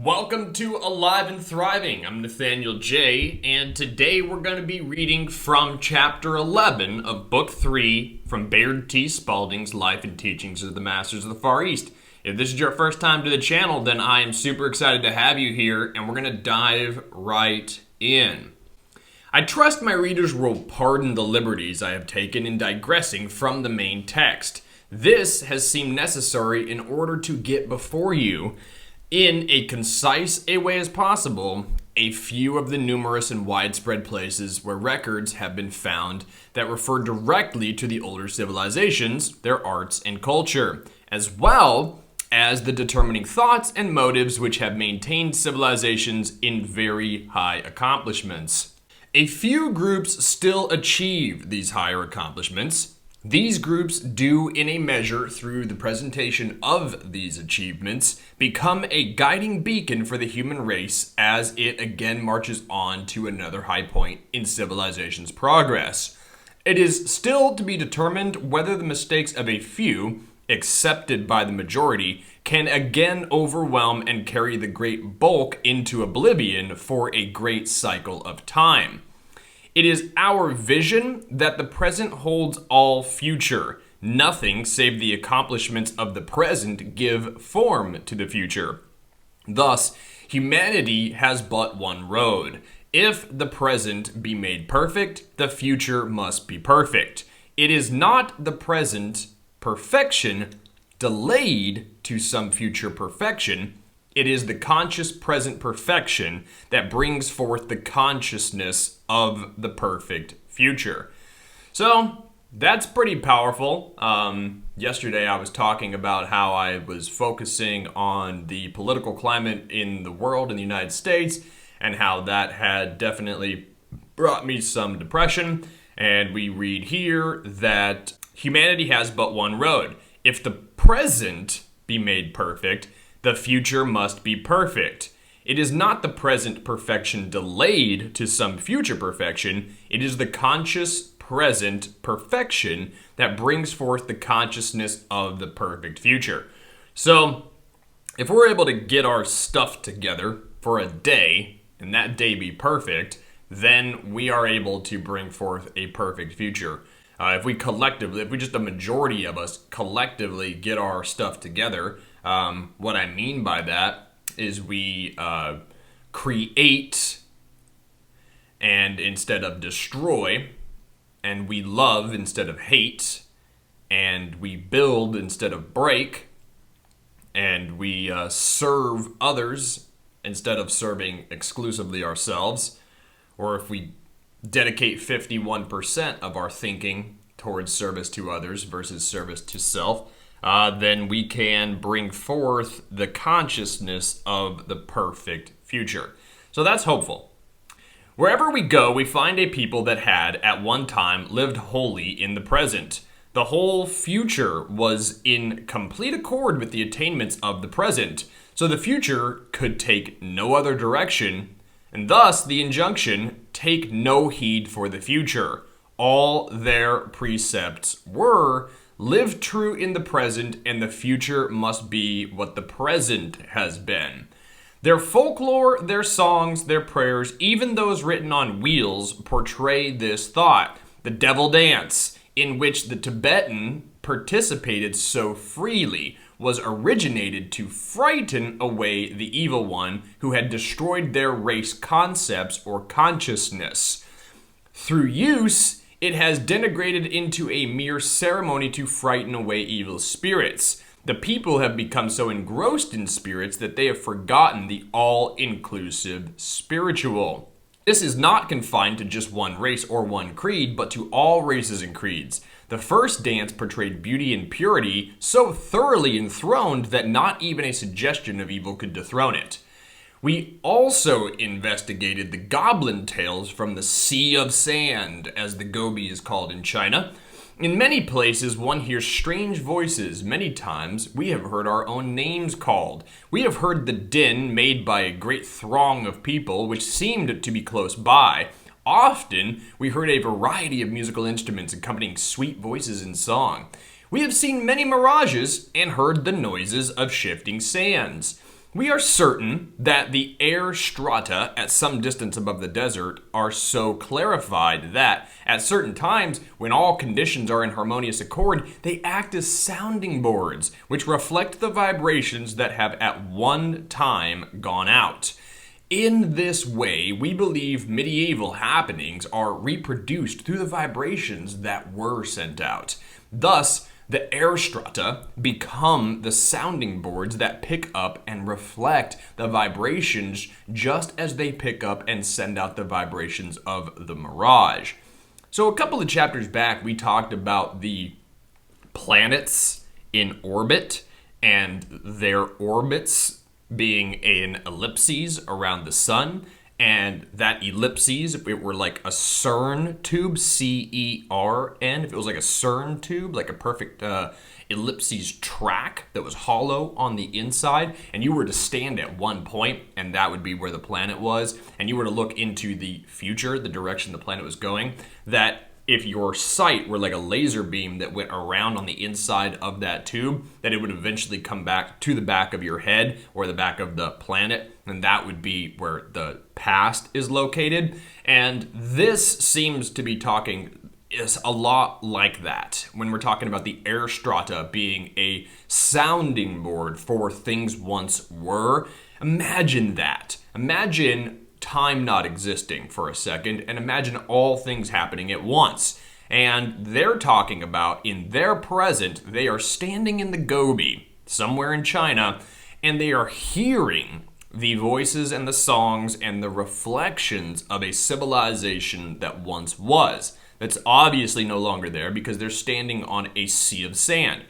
Welcome to Alive and Thriving. I'm Nathaniel J, and today we're going to be reading from Chapter 11 of Book 3 from Bayard T. Spalding's Life and Teachings of the Masters of the Far East. If this is your first time to the channel, then I am super excited to have you here, and we're going to dive right in. I trust my readers will pardon the liberties I have taken in digressing from the main text. This has seemed necessary in order to get before you, in a concise a way as possible, a few of the numerous and widespread places where records have been found that refer directly to the older civilizations, their arts and culture, as well as the determining thoughts and motives which have maintained civilizations in very high accomplishments. A few groups still achieve these higher accomplishments. These groups do, in a measure, through the presentation of these achievements, become a guiding beacon for the human race as it again marches on to another high point in civilization's progress. It is still to be determined whether the mistakes of a few, accepted by the majority, can again overwhelm and carry the great bulk into oblivion for a great cycle of time. It is our vision that the present holds all future. Nothing save the accomplishments of the present give form to the future. Thus, humanity has but one road. If the present be made perfect, the future must be perfect. It is not the present perfection delayed to some future perfection. It is the conscious present perfection that brings forth the consciousness of the perfect future. So that's pretty powerful. Yesterday I was talking about how I was focusing on the political climate in the world, in the United States, and how that had definitely brought me some depression. And we read here that humanity has but one road. If the present be made perfect, the future must be perfect. It is not the present perfection delayed to some future perfection. It is the conscious present perfection that brings forth the consciousness of the perfect future. So, if we're able to get our stuff together for a day, and that day be perfect, then we are able to bring forth a perfect future. If just a majority of us collectively get our stuff together, what I mean by that is we create and instead of destroy, and we love instead of hate, and we build instead of break, and we serve others instead of serving exclusively ourselves, or if we dedicate 51% of our thinking towards service to others versus service to self, then we can bring forth the consciousness of the perfect future. So that's hopeful. Wherever we go, we find a people that had, at one time, lived wholly in the present. The whole future was in complete accord with the attainments of the present, so the future could take no other direction, and thus the injunction, take no heed for the future. All their precepts were, live true in the present, and the future must be what the present has been. Their folklore, their songs, their prayers, even those written on wheels, portray this thought. The devil dance, in which the Tibetan participated so freely, was originated to frighten away the evil one who had destroyed their race concepts or consciousness. Through use, it has degenerated into a mere ceremony to frighten away evil spirits. The people have become so engrossed in spirits that they have forgotten the all-inclusive spiritual. This is not confined to just one race or one creed, but to all races and creeds. The first dance portrayed beauty and purity so thoroughly enthroned that not even a suggestion of evil could dethrone it. We also investigated the goblin tales from the Sea of Sand, as the Gobi is called in China. In many places, one hears strange voices. Many times, we have heard our own names called. We have heard the din made by a great throng of people, which seemed to be close by. Often, we heard a variety of musical instruments accompanying sweet voices in song. We have seen many mirages and heard the noises of shifting sands. We are certain that the air strata at some distance above the desert are so clarified that, at certain times, when all conditions are in harmonious accord, they act as sounding boards, which reflect the vibrations that have at one time gone out. In this way, we believe medieval happenings are reproduced through the vibrations that were sent out. Thus, the air strata become the sounding boards that pick up and reflect the vibrations just as they pick up and send out the vibrations of the mirage. So a couple of chapters back, we talked about the planets in orbit and their orbits being in ellipses around the sun. And that ellipses, if it were like a CERN tube, CERN, if it was like a CERN tube, like a perfect ellipses track that was hollow on the inside, and you were to stand at one point, and that would be where the planet was, and you were to look into the future, the direction the planet was going, that if your sight were like a laser beam that went around on the inside of that tube, that it would eventually come back to the back of your head or the back of the planet, and that would be where the past is located. And this seems to be talking is a lot like that when we're talking about the air strata being a sounding board for things once were. Imagine that. Imagine time not existing for a second, and imagine all things happening at once. And they're talking about, in their present, they are standing in the Gobi, somewhere in China, and they are hearing the voices and the songs and the reflections of a civilization that once was. That's obviously no longer there because they're standing on a sea of sand.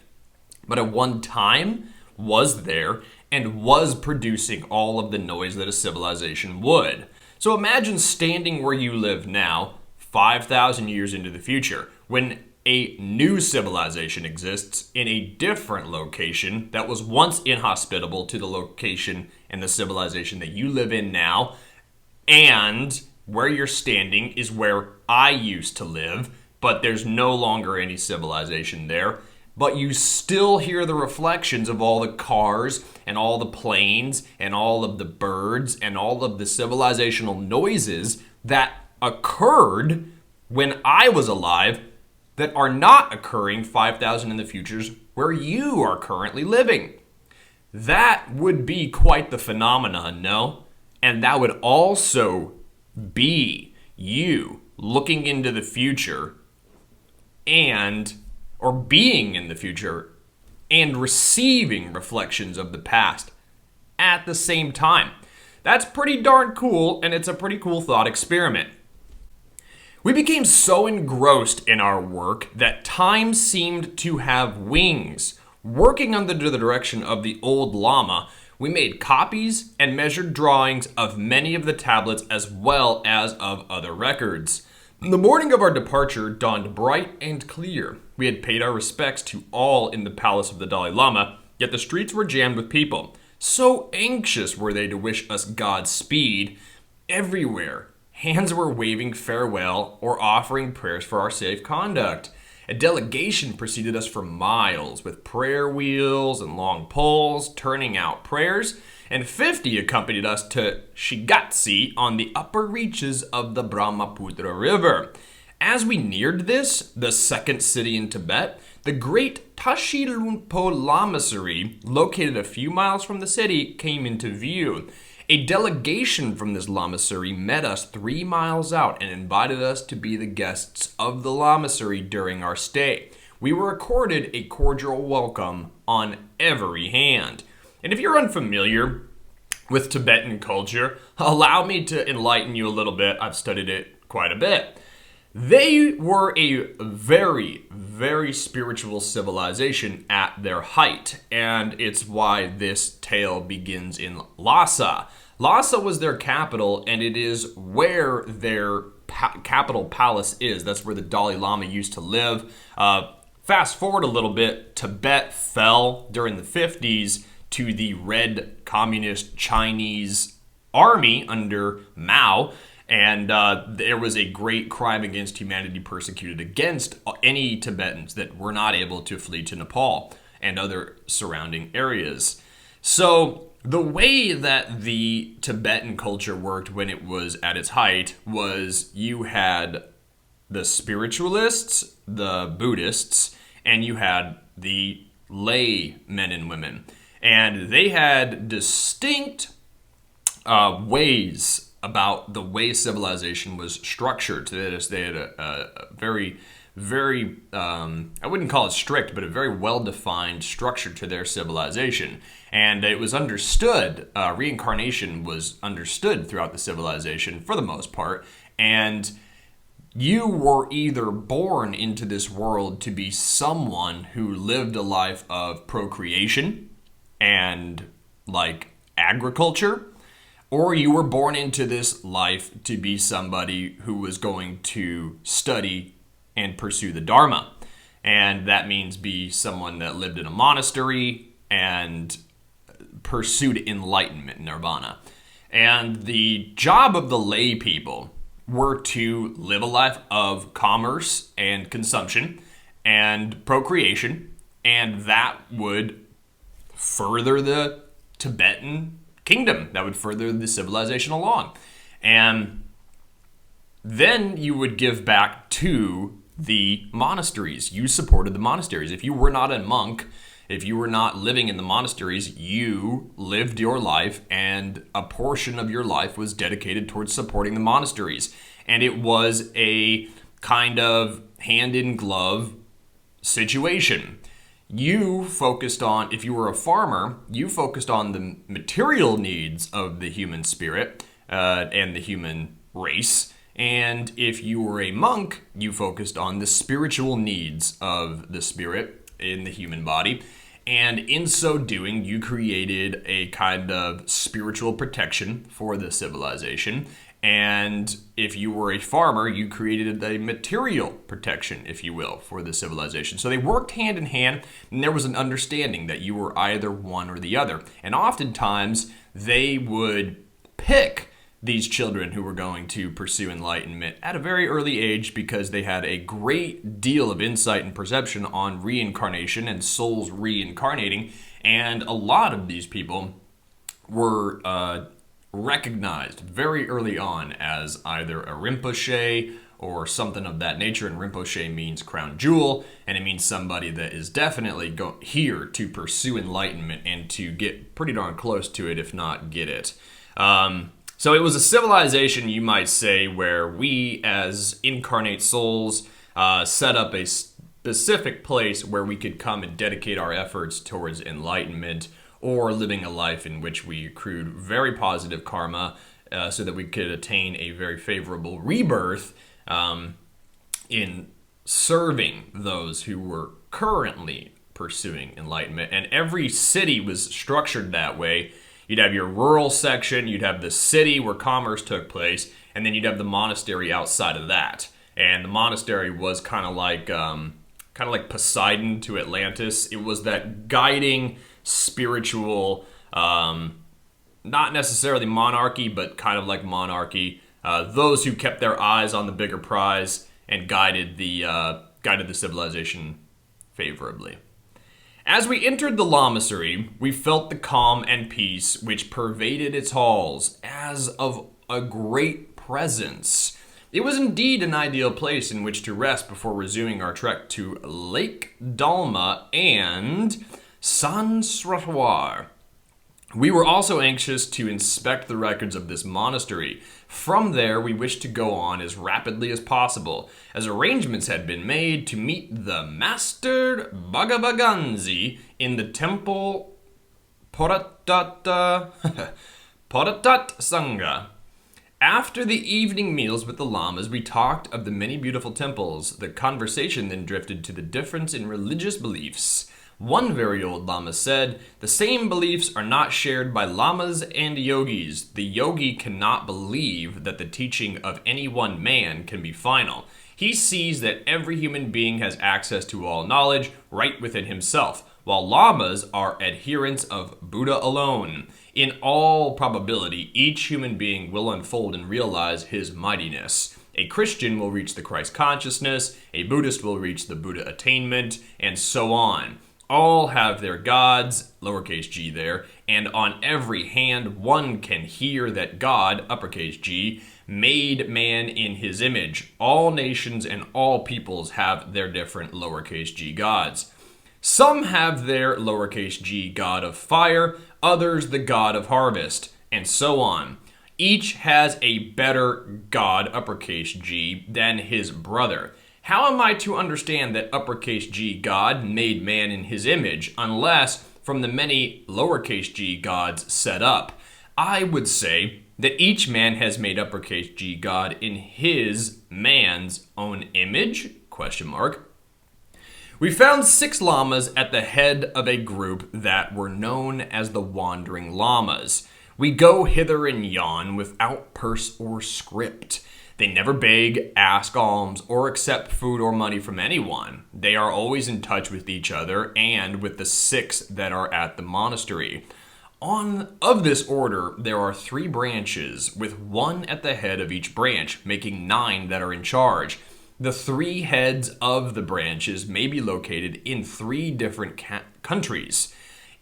But at one time was there and was producing all of the noise that a civilization would. So imagine standing where you live now, 5,000 years into the future, when a new civilization exists in a different location that was once inhospitable to the location and the civilization that you live in now, and where you're standing is where I used to live, but there's no longer any civilization there. But you still hear the reflections of all the cars and all the planes and all of the birds and all of the civilizational noises that occurred when I was alive that are not occurring 5,000 in the futures where you are currently living. That would be quite the phenomenon, no? And that would also be you looking into the future or being in the future and receiving reflections of the past at the same time. That's pretty darn cool, and it's a pretty cool thought experiment. We became so engrossed in our work that time seemed to have wings. Working under the direction of the old Lama, we made copies and measured drawings of many of the tablets as well as of other records. The morning of our departure dawned bright and clear. We had paid our respects to all in the palace of the Dalai Lama, yet the streets were jammed with people. So anxious were they to wish us Godspeed. Everywhere, hands were waving farewell or offering prayers for our safe conduct. A delegation preceded us for miles with prayer wheels and long poles turning out prayers, and 50 accompanied us to Shigatse on the upper reaches of the Brahmaputra River. As we neared this, the second city in Tibet, the great Tashi Lhunpo Lamasery, located a few miles from the city, came into view. A delegation from this lamasery met us 3 miles out and invited us to be the guests of the lamasery during our stay. We were accorded a cordial welcome on every hand. And if you're unfamiliar with Tibetan culture, allow me to enlighten you a little bit. I've studied it quite a bit. They were a very, very spiritual civilization at their height, and it's why this tale begins in Lhasa. Lhasa was their capital, and it is where their capital palace is. That's where the Dalai Lama used to live. Fast forward a little bit, Tibet fell during the 50s to the Red Communist Chinese Army under Mao. And there was a great crime against humanity persecuted against any Tibetans that were not able to flee to Nepal and other surrounding areas. So the way that the Tibetan culture worked when it was at its height was you had the spiritualists, the Buddhists, and you had the lay men and women. And they had distinct ways about the way civilization was structured. So they had a very, very, I wouldn't call it strict, but a very well-defined structure to their civilization. And it was understood, reincarnation was understood throughout the civilization for the most part. And you were either born into this world to be someone who lived a life of procreation and like agriculture, or you were born into this life to be somebody who was going to study and pursue the Dharma. And that means be someone that lived in a monastery and pursued enlightenment, nirvana. And the job of the lay people were to live a life of commerce and consumption and procreation, and that would further the Tibetan kingdom. That would further the civilization along. And then you would give back to the monasteries. You supported the monasteries. If you were not a monk, if you were not living in the monasteries, you lived your life, and a portion of your life was dedicated towards supporting the monasteries. And it was a kind of hand-in-glove situation. You focused on, if you were a farmer, you focused on the material needs of the human spirit and the human race. And if you were a monk, you focused on the spiritual needs of the spirit in the human body. And in so doing, you created a kind of spiritual protection for the civilization. And if you were a farmer, you created a material protection, if you will, for the civilization. So they worked hand in hand, and there was an understanding that you were either one or the other. And oftentimes, they would pick these children who were going to pursue enlightenment at a very early age because they had a great deal of insight and perception on reincarnation and souls reincarnating. And a lot of these people were recognized very early on as either a Rinpoche or something of that nature. And Rinpoche means crown jewel, and it means somebody that is definitely here to pursue enlightenment and to get pretty darn close to it, if not get it. So it was a civilization, you might say, where we as incarnate souls set up a specific place where we could come and dedicate our efforts towards enlightenment or living a life in which we accrued very positive karma so that we could attain a very favorable rebirth in serving those who were currently pursuing enlightenment. And every city was structured that way. You'd have your rural section, you'd have the city where commerce took place, and then you'd have the monastery outside of that. And the monastery was kind of like Poseidon to Atlantis. It was that guiding spiritual, not necessarily monarchy, but kind of like monarchy. Those who kept their eyes on the bigger prize and guided the civilization favorably. As we entered the lamasery, we felt the calm and peace which pervaded its halls as of a great presence. It was indeed an ideal place in which to rest before resuming our trek to Lake Dalma and Sansratuar. We were also anxious to inspect the records of this monastery. From there, we wished to go on as rapidly as possible, as arrangements had been made to meet the Master Bhagavaganzi in the temple Poratat Sangha. After the evening meals with the lamas, we talked of the many beautiful temples. The conversation then drifted to the difference in religious beliefs. One very old lama said, "The same beliefs are not shared by lamas and yogis. The yogi cannot believe that the teaching of any one man can be final. He sees that every human being has access to all knowledge right within himself, while lamas are adherents of Buddha alone. In all probability, each human being will unfold and realize his mightiness. A Christian will reach the Christ consciousness, a Buddhist will reach the Buddha attainment, and so on. All have their gods, lowercase g there, and on every hand one can hear that God, uppercase G, made man in his image. All nations and all peoples have their different lowercase g gods. Some have their lowercase g god of fire, others the god of harvest, and so on. Each has a better god, uppercase G, than his brother. How am I to understand that uppercase G God made man in his image, unless from the many lowercase g gods set up? I would say that each man has made uppercase G God in his man's own image? Question mark. We found 6 llamas at the head of a group that were known as the Wandering Llamas. We go hither and yon without purse or script. They never beg, ask alms, or accept food or money from anyone. They are always in touch with each other and with the 6 that are at the monastery. Of this order, there are 3 branches, with 1 at the head of each branch, making 9 that are in charge. The 3 heads of the branches may be located in 3 different countries.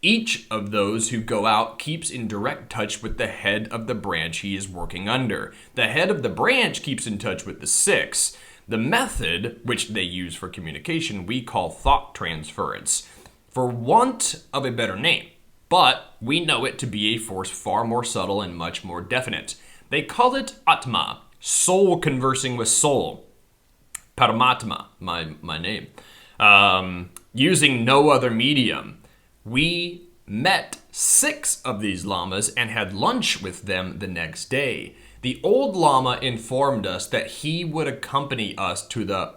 Each of those who go out keeps in direct touch with the head of the branch he is working under. The head of the branch keeps in touch with the 6. The method, which they use for communication, we call thought transference, for want of a better name. But we know it to be a force far more subtle and much more definite. They call it Atma, soul conversing with soul. Paramatma, my name. Using no other medium. We met 6 of these llamas and had lunch with them the next day. The old llama informed us that he would accompany us to the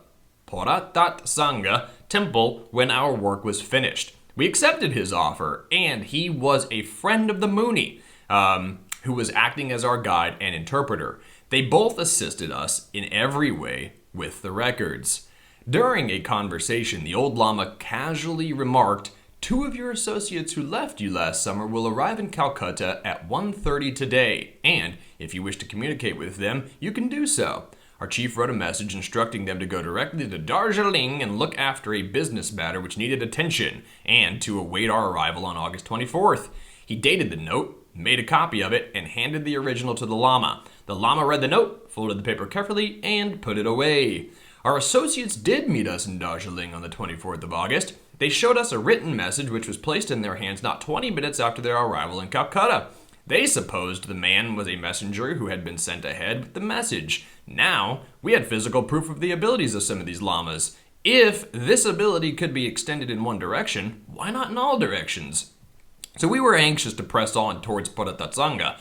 Poratat Sangha temple when our work was finished. We accepted his offer, and he was a friend of the Muni, who was acting as our guide and interpreter. They both assisted us in every way with the records. During a conversation, the old lama casually remarked, 2 of your associates who left you last summer will arrive in Calcutta at 1:30 today, and if you wish to communicate with them, you can do so. Our chief wrote a message instructing them to go directly to Darjeeling and look after a business matter which needed attention, and to await our arrival on August 24th. He dated the note, made a copy of it, and handed the original to the lama. The lama read the note, folded the paper carefully, and put it away. Our associates did meet us in Darjeeling on the 24th of August. They showed us a written message which was placed in their hands not 20 minutes after their arrival in Calcutta. They supposed the man was a messenger who had been sent ahead with the message. Now, we had physical proof of the abilities of some of these llamas. If this ability could be extended in one direction, why not in all directions? So we were anxious to press on towards Paratatsanga,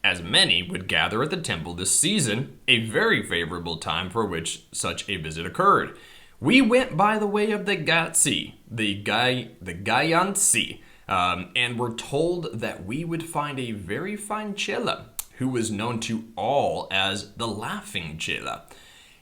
as many would gather at the temple this season, a very favorable time for which such a visit occurred. We went by the way of the Gatsi, the Gayansi, and were told that we would find a very fine chela, who was known to all as the Laughing Chela.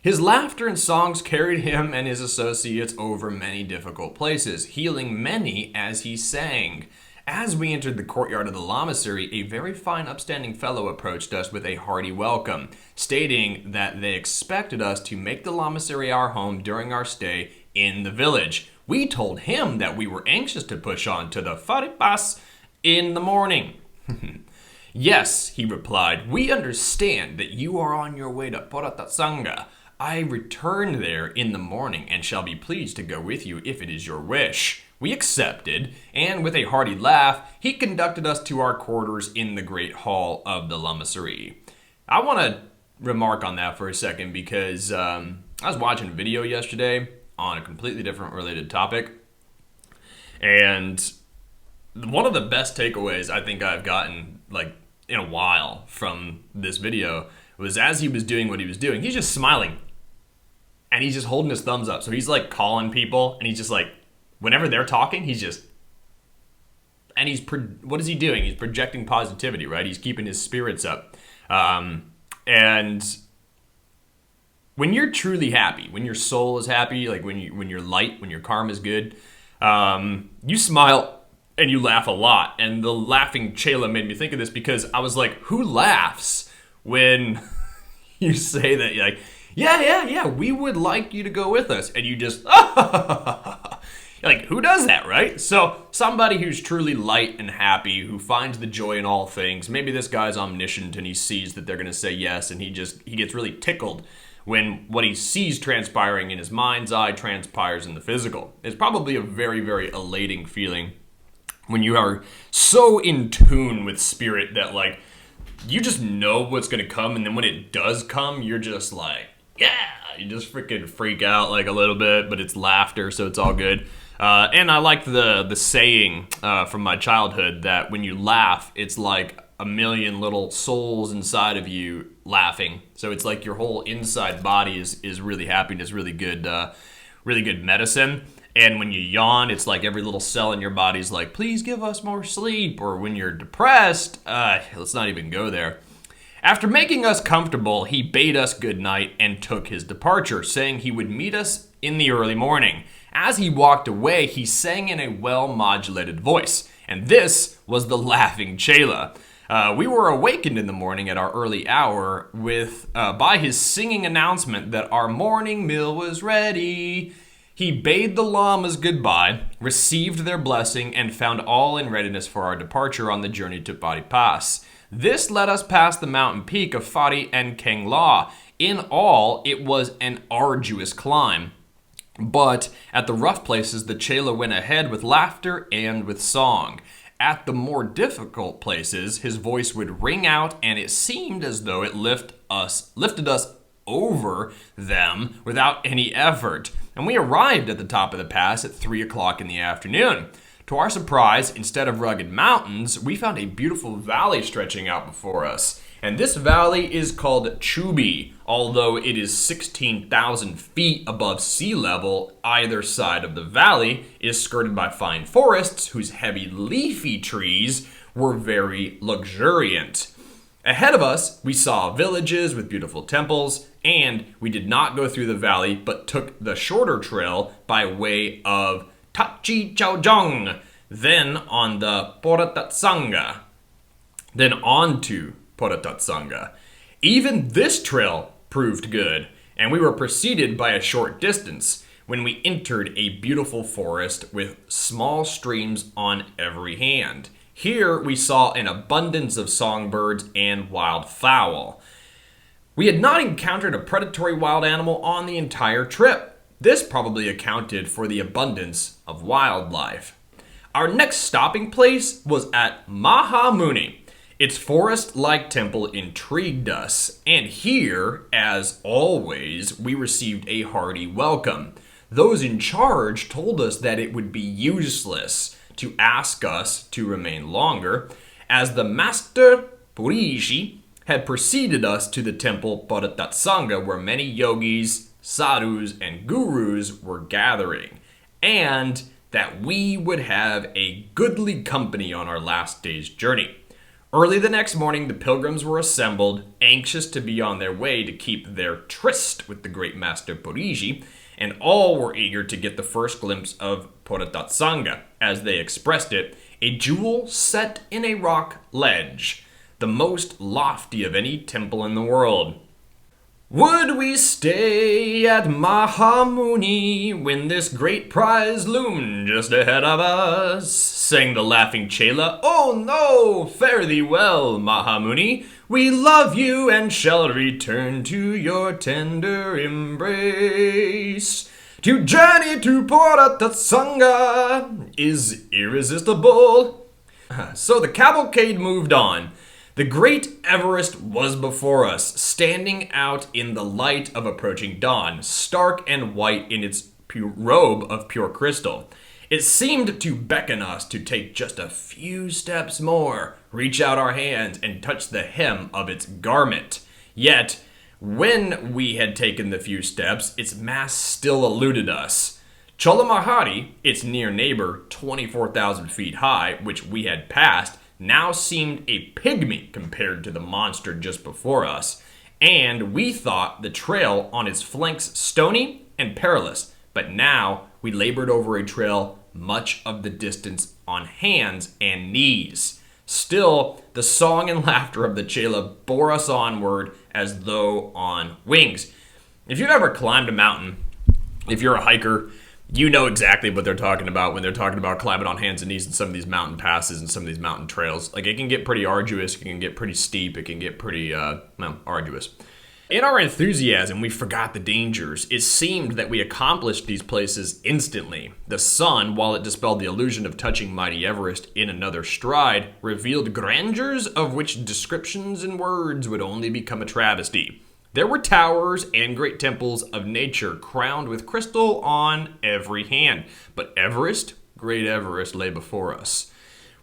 His laughter and songs carried him and his associates over many difficult places, healing many as he sang. As we entered the courtyard of the lamasery, a very fine upstanding fellow approached us with a hearty welcome, stating that they expected us to make the lamasery our home during our stay in the village. We told him that we were anxious to push on to the Faripas in the morning. Yes, he replied, we understand that you are on your way to Poratatsanga. I return there in the morning and shall be pleased to go with you if it is your wish. We accepted, and with a hearty laugh, he conducted us to our quarters in the great hall of the lamasery. I want to remark on that for a second because I was watching a video yesterday on a completely different related topic, and one of the best takeaways I think I've gotten in a while from this video was as he was doing what he was doing, he's just smiling, and he's just holding his thumbs up. So he's calling people, and he's just whenever they're talking, what is he doing? He's projecting positivity, right? He's keeping his spirits up. And when you're truly happy, when your soul is happy, when you're light, when your karma is good, you smile and you laugh a lot. And the Laughing Chela made me think of this because I was like, who laughs when you say that? Yeah, we would like you to go with us. And you just, Like, who does that, right? So, somebody who's truly light and happy, who finds the joy in all things. Maybe this guy's omniscient and he sees that they're going to say yes, and he gets really tickled when what he sees transpiring in his mind's eye transpires in the physical. It's probably a very, very elating feeling when you are so in tune with spirit that, like, you just know what's going to come, and then when it does come, you're just like, yeah, you just freaking freak out like a little bit, but it's laughter, so it's all good. And I like the saying from my childhood that when you laugh, it's like a million little souls inside of you laughing. So it's like your whole inside body is really happy, and it's really good medicine. And when you yawn, it's like every little cell in your body's like, please give us more sleep. Or when you're depressed, let's not even go there. After making us comfortable, he bade us good night and took his departure, saying he would meet us in the early morning. As he walked away, he sang in a well-modulated voice, and this was the laughing Chela. We were awakened in the morning at our early hour by his singing announcement that our morning meal was ready. He bade the llamas goodbye, received their blessing, and found all in readiness for our departure on the journey to Fari Pass. This led us past the mountain peak of Fari and Keng La. In all, it was an arduous climb. But at the rough places, the Chela went ahead with laughter and with song. At the more difficult places, his voice would ring out, and it seemed as though it lifted us over them without any effort. And we arrived at the top of the pass at 3 o'clock in the afternoon. To our surprise, instead of rugged mountains, we found a beautiful valley stretching out before us. And this valley is called Chubi, although it is 16,000 feet above sea level. Either side of the valley is skirted by fine forests whose heavy leafy trees were very luxuriant. Ahead of us, we saw villages with beautiful temples, and we did not go through the valley, but took the shorter trail by way of Tachi Chaojong, then on the Poratatsanga, then on to Poratatsanga. Even this trail proved good, and we were preceded by a short distance when we entered a beautiful forest with small streams on every hand. Here we saw an abundance of songbirds and wildfowl. We had not encountered a predatory wild animal on the entire trip. This probably accounted for the abundance of wildlife. Our next stopping place was at Mahamuni. Its forest-like temple intrigued us, and here, as always, we received a hearty welcome. Those in charge told us that it would be useless to ask us to remain longer, as the Master Puriji had preceded us to the temple Poratatsanga, where many yogis, sadhus, and gurus were gathering, and that we would have a goodly company on our last day's journey. Early the next morning, the pilgrims were assembled, anxious to be on their way to keep their tryst with the great Master Puriji, and all were eager to get the first glimpse of Poratatsanga, as they expressed it, a jewel set in a rock ledge, the most lofty of any temple in the world. Would we stay at Mahamuni when this great prize loomed just ahead of us? Sang the laughing Chela. Oh no, fare thee well, Mahamuni. We love you and shall return to your tender embrace. To journey to Poratatsanga is irresistible. So the cavalcade moved on. The great Everest was before us, standing out in the light of approaching dawn, stark and white in its robe of pure crystal. It seemed to beckon us to take just a few steps more, reach out our hands, and touch the hem of its garment. Yet, when we had taken the few steps, its mass still eluded us. Cholamahari, its near neighbor, 24,000 feet high, which we had passed, now seemed a pygmy compared to the monster just before us, and we thought the trail on its flanks stony and perilous, but now we labored over a trail much of the distance on hands and knees. Still, the song and laughter of the Chela bore us onward as though on wings. If you've ever climbed a mountain, if you're a hiker, You know exactly what they're talking about when they're talking about climbing on hands and knees in some of these mountain passes and some of these mountain trails. Like, it can get pretty arduous, it can get pretty steep, it can get pretty, arduous. In our enthusiasm, we forgot the dangers. It seemed that we accomplished these places instantly. The sun, while it dispelled the illusion of touching mighty Everest in another stride, revealed grandeurs of which descriptions and words would only become a travesty. There were towers and great temples of nature crowned with crystal on every hand. But Everest, great Everest, lay before us.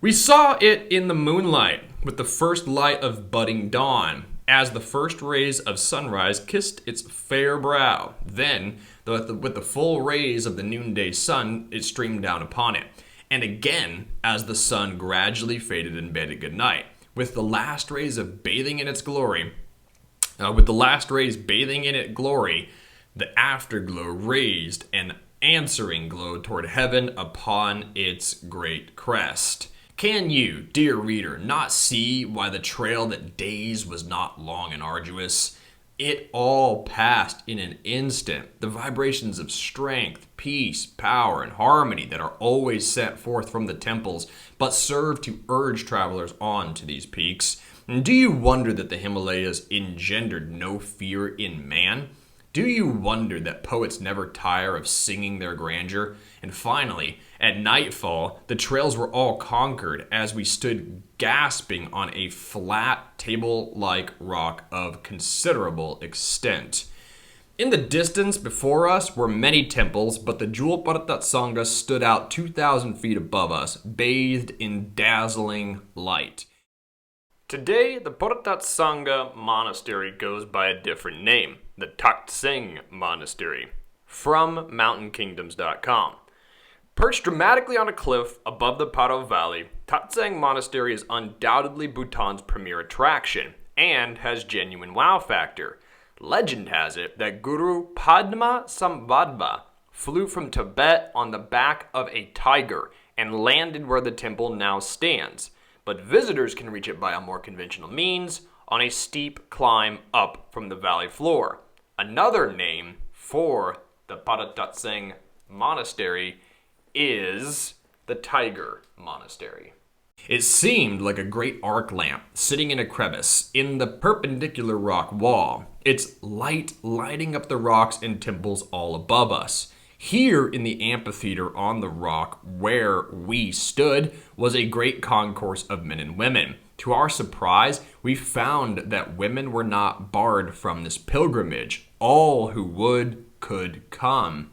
We saw it in the moonlight, with the first light of budding dawn, as the first rays of sunrise kissed its fair brow. Then, with the full rays of the noonday sun, it streamed down upon it. And again, as the sun gradually faded and bade it good night, with the last rays bathing in its glory, the afterglow raised an answering glow toward heaven upon its great crest. Can you, dear reader, not see why the trail that days was not long and arduous? It all passed in an instant. The vibrations of strength, peace, power, and harmony that are always sent forth from the temples, but serve to urge travelers on to these peaks. And do you wonder that the Himalayas engendered no fear in man? Do you wonder that poets never tire of singing their grandeur? And finally, at nightfall, the trails were all conquered as we stood gasping on a flat, table-like rock of considerable extent. In the distance before us were many temples, but the jewel Paratatsanga stood out 2,000 feet above us, bathed in dazzling light. Today, the Paratatsanga monastery goes by a different name, the Tatsang Monastery, from MountainKingdoms.com. Perched dramatically on a cliff above the Paro Valley, Tatsang Monastery is undoubtedly Bhutan's premier attraction and has genuine wow factor. Legend has it that Guru Padma Sambhava flew from Tibet on the back of a tiger and landed where the temple now stands. But visitors can reach it by a more conventional means on a steep climb up from the valley floor. Another name for the Paratatsang Monastery is the Tiger Monastery. It seemed like a great arc lamp sitting in a crevice in the perpendicular rock wall, its light lighting up the rocks and temples all above us. Here in the amphitheater on the rock where we stood was a great concourse of men and women. To our surprise, we found that women were not barred from this pilgrimage. All who would could come.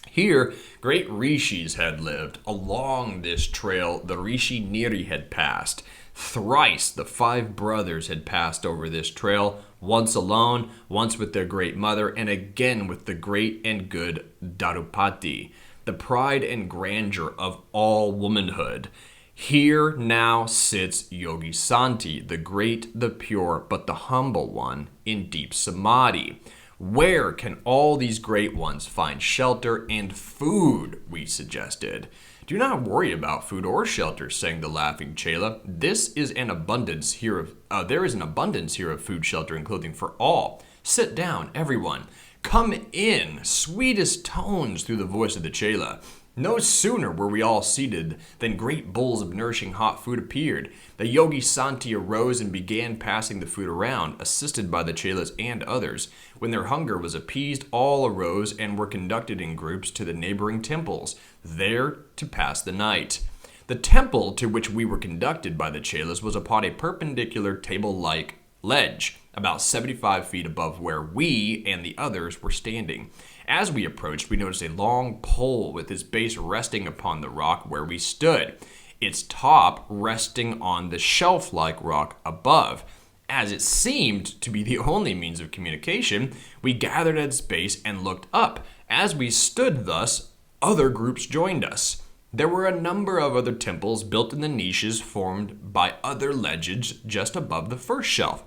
Here, great rishis had lived. Along this trail, the Rishi Niri had passed. Thrice the 5 brothers had passed over this trail, once alone, once with their great mother, and again with the great and good Darupati, the pride and grandeur of all womanhood. Here now sits Yogi Santi, the great, the pure, but the humble one, in deep samadhi. Where can all these great ones find shelter and food, we suggested. Do not worry about food or shelter, sang the laughing Chela. There is an abundance here of food, shelter, and clothing for all. Sit down, everyone. Come in, sweetest tones through the voice of the Chela. No sooner were we all seated than great bowls of nourishing hot food appeared. The Yogi Santi arose and began passing the food around, assisted by the Chelas and others. When their hunger was appeased, all arose and were conducted in groups to the neighboring temples, there to pass the night. The temple to which we were conducted by the Chelas was upon a perpendicular table-like ledge, about 75 feet above where we and the others were standing. As we approached, we noticed a long pole with its base resting upon the rock where we stood, its top resting on the shelf-like rock above. As it seemed to be the only means of communication, we gathered at its base and looked up. As we stood thus, other groups joined us. There were a number of other temples built in the niches formed by other ledges just above the first shelf.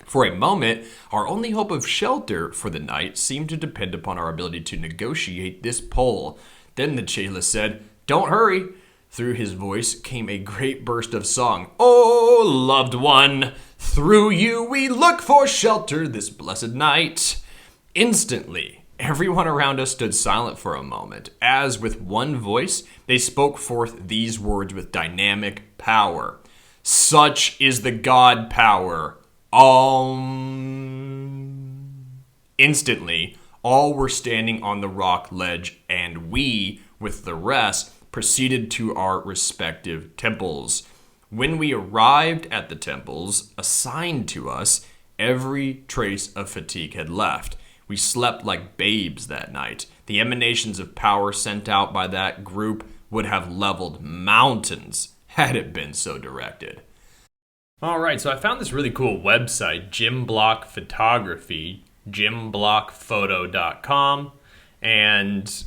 For a moment, our only hope of shelter for the night seemed to depend upon our ability to negotiate this pole. Then the Chela said, "Don't hurry." Through his voice came a great burst of song. "Oh, loved one, through you we look for shelter this blessed night." Instantly, Everyone around us stood silent for a moment, as with one voice, they spoke forth these words with dynamic power. Such is the God power. Instantly, all were standing on the rock ledge, and we, with the rest, proceeded to our respective temples. When we arrived at the temples assigned to us, every trace of fatigue had left. We slept like babes that night. The emanations of power sent out by that group would have leveled mountains had it been so directed. All right, so I found this really cool website, Jim Block Photography, jimblockphoto.com, and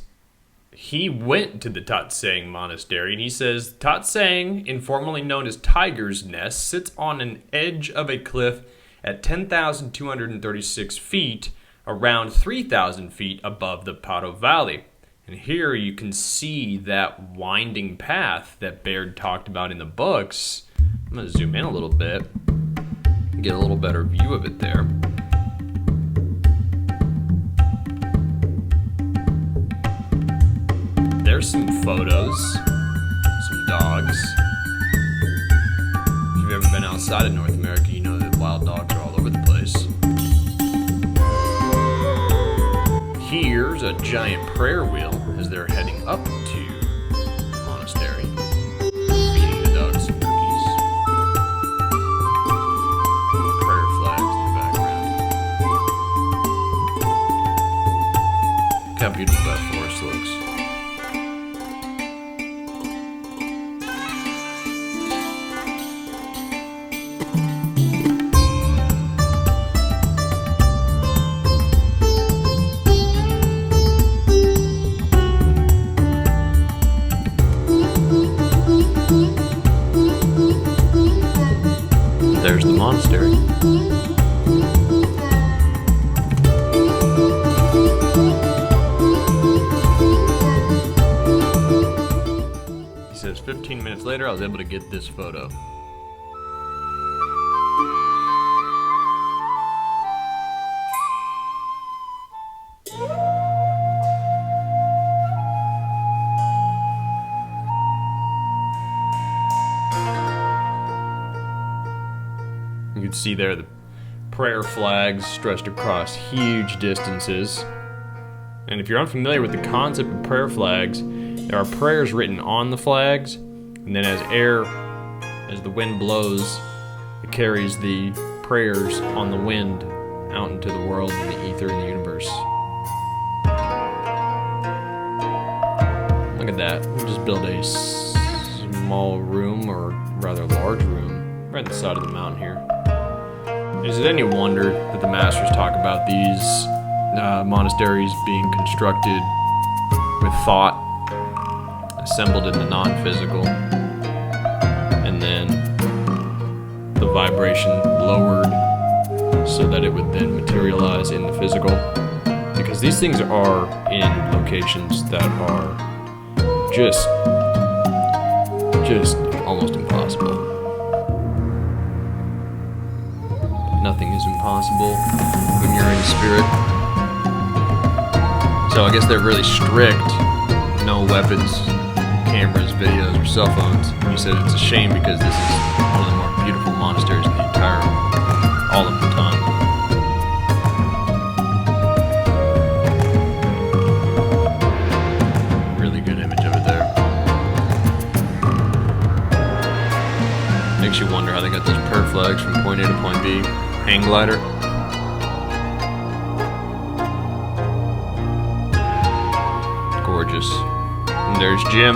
he went to the Tatsang Monastery, and he says, Tatsang, informally known as Tiger's Nest, sits on an edge of a cliff at 10,236 feet, around 3,000 feet above the Paro Valley. And here you can see that winding path that Baird talked about in the books. I'm going to zoom in a little bit, get a little better view of it there. There's some photos, some dogs. If you've ever been outside of North America, you know that wild dogs are all over the place. Here's a giant prayer wheel as they're heading up to the monastery, feeding the dogs some cookies. Prayer flags in the background. Look how beautiful that forest looks. There's the monastery. He says 15 minutes later, I was able to get this photo. You can see there the prayer flags stretched across huge distances. And if you're unfamiliar with the concept of prayer flags, there are prayers written on the flags, and then as the wind blows, it carries the prayers on the wind out into the world and the ether and the universe. Look at that. We just built a small room, or rather large room, right at the side of the mountain here. Is it any wonder that the masters talk about these monasteries being constructed with thought, assembled in the non-physical, and then the vibration lowered so that it would then materialize in the physical? Because these things are in locations that are just almost impossible. Nothing is impossible when you're in spirit. So I guess they're really strict. No weapons, cameras, videos, or cell phones. And you said it's a shame because this is one of the more beautiful monasteries in the entire, all of Bhutan. Really good image of it there. Makes you wonder how they got those prayer flags from point A to point B. Hang glider. Gorgeous. And there's Jim.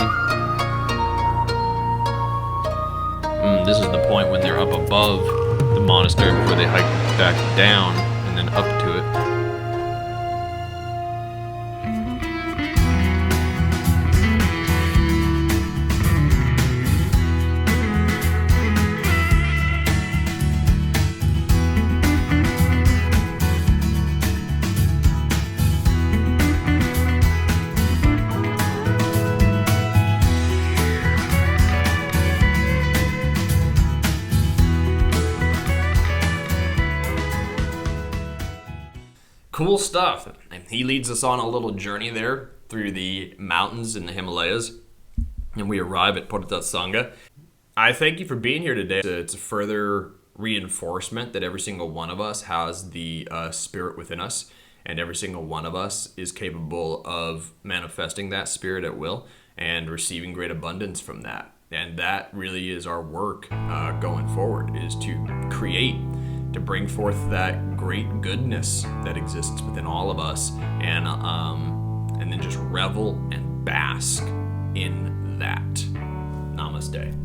This is the point when they're up above the monastery before they hike back down and then up to it. Cool stuff. And He leads us on a little journey there through the mountains in the Himalayas, and we arrive at Sangha. I thank you for being here today. It's a further reinforcement that every single one of us has the spirit within us, and every single one of us is capable of manifesting that spirit at will and receiving great abundance from that. And that really is our work going forward, is to create, to bring forth that great goodness that exists within all of us, and then just revel and bask in that. Namaste.